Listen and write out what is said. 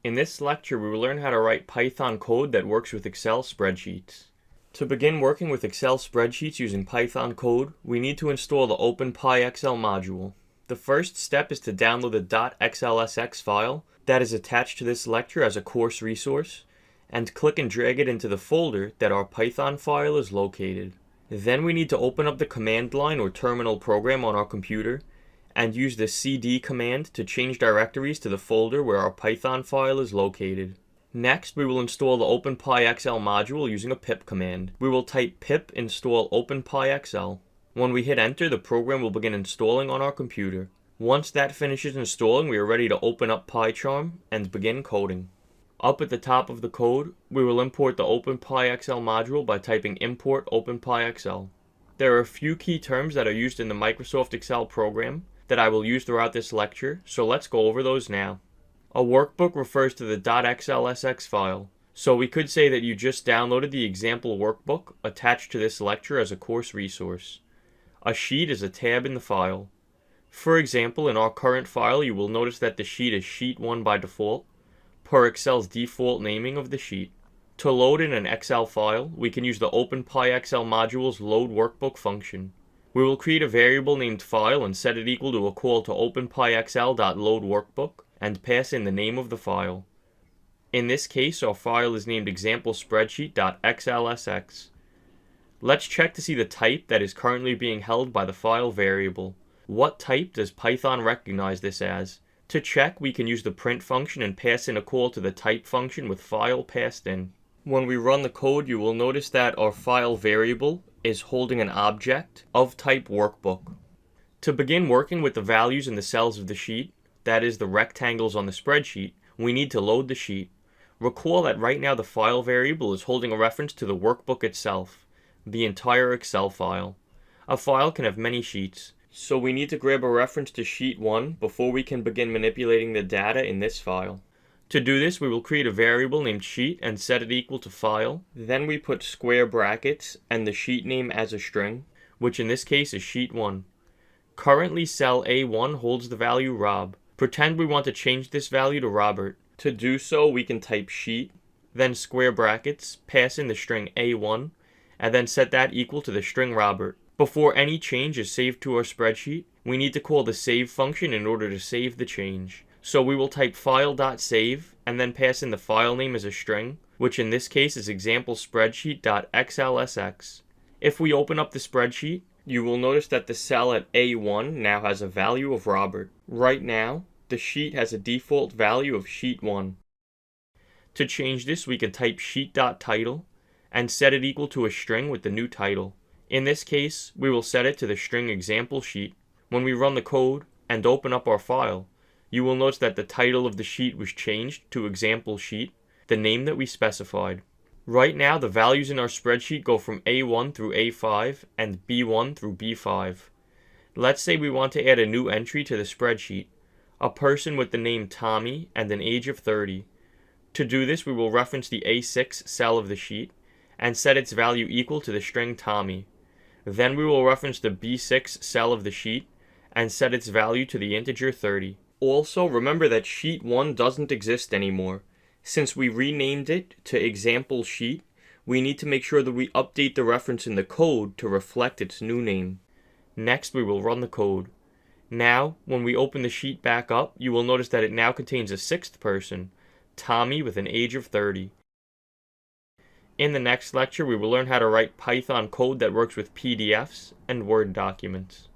In this lecture, we will learn how to write Python code that works with Excel spreadsheets. To begin working with Excel spreadsheets using Python code, we need to install the OpenPyXL module. The first step is to download the .xlsx file that is attached to this lecture as a course resource, and click and drag it into the folder that our Python file is located. Then we need to open up the command line or terminal program on our computer and use the cd command to change directories to the folder where our Python file is located. Next, we will install the OpenPyXL module using a pip command. We will type pip install OpenPyXL. When we hit enter, the program will begin installing on our computer. Once that finishes installing, we are ready to open up PyCharm and begin coding. Up at the top of the code, we will import the OpenPyXL module by typing import OpenPyXL. There are a few key terms that are used in the Microsoft Excel program that I will use throughout this lecture, so let's go over those now. A workbook refers to the .xlsx file, so we could say that you just downloaded the example workbook attached to this lecture as a course resource. A sheet is a tab in the file. For example, in our current file, you will notice that the sheet is Sheet 1 by default, per Excel's default naming of the sheet. To load in an Excel file, we can use the OpenPyXL module's load workbook function. We will create a variable named file and set it equal to a call to openpyxl.loadWorkbook and pass in the name of the file. In this case, our file is named example spreadsheet.xlsx. Let's check to see the type that is currently being held by the file variable. What type does Python recognize this as? To check, we can use the print function and pass in a call to the type function with file passed in. When we run the code, you will notice that our file variable is holding an object of type workbook. To begin working with the values in the cells of the sheet, that is the rectangles on the spreadsheet, we need to load the sheet. Recall that right now the file variable is holding a reference to the workbook itself, the entire Excel file. A file can have many sheets, so we need to grab a reference to sheet 1 before we can begin manipulating the data in this file. To do this, we will create a variable named sheet and set it equal to file. Then we put square brackets and the sheet name as a string, which in this case is sheet 1. Currently, cell A1 holds the value Rob. Pretend we want to change this value to Robert. To do so, we can type sheet, then square brackets, pass in the string A1, and then set that equal to the string Robert. Before any change is saved to our spreadsheet, we need to call the save function in order to save the change. So we will type file.save and then pass in the file name as a string, which in this case is example spreadsheet.xlsx. If we open up the spreadsheet, you will notice that the cell at A1 now has a value of Robert. Right now, the sheet has a default value of sheet 1. To change this, we can type sheet.title and set it equal to a string with the new title. In this case, we will set it to the string example sheet. When we run the code and open up our file, you will notice that the title of the sheet was changed to example sheet, the name that we specified. Right now, the values in our spreadsheet go from A1 through A5 and B1 through B5. Let's say we want to add a new entry to the spreadsheet, a person with the name Tommy and an age of 30. To do this, we will reference the A6 cell of the sheet and set its value equal to the string Tommy. Then we will reference the B6 cell of the sheet and set its value to the integer 30. Also, remember that sheet 1 doesn't exist anymore. Since we renamed it to example sheet, we need to make sure that we update the reference in the code to reflect its new name. Next, we will run the code. Now, when we open the sheet back up, you will notice that it now contains a sixth person, Tommy with an age of 30. In the next lecture, we will learn how to write Python code that works with PDFs and Word documents.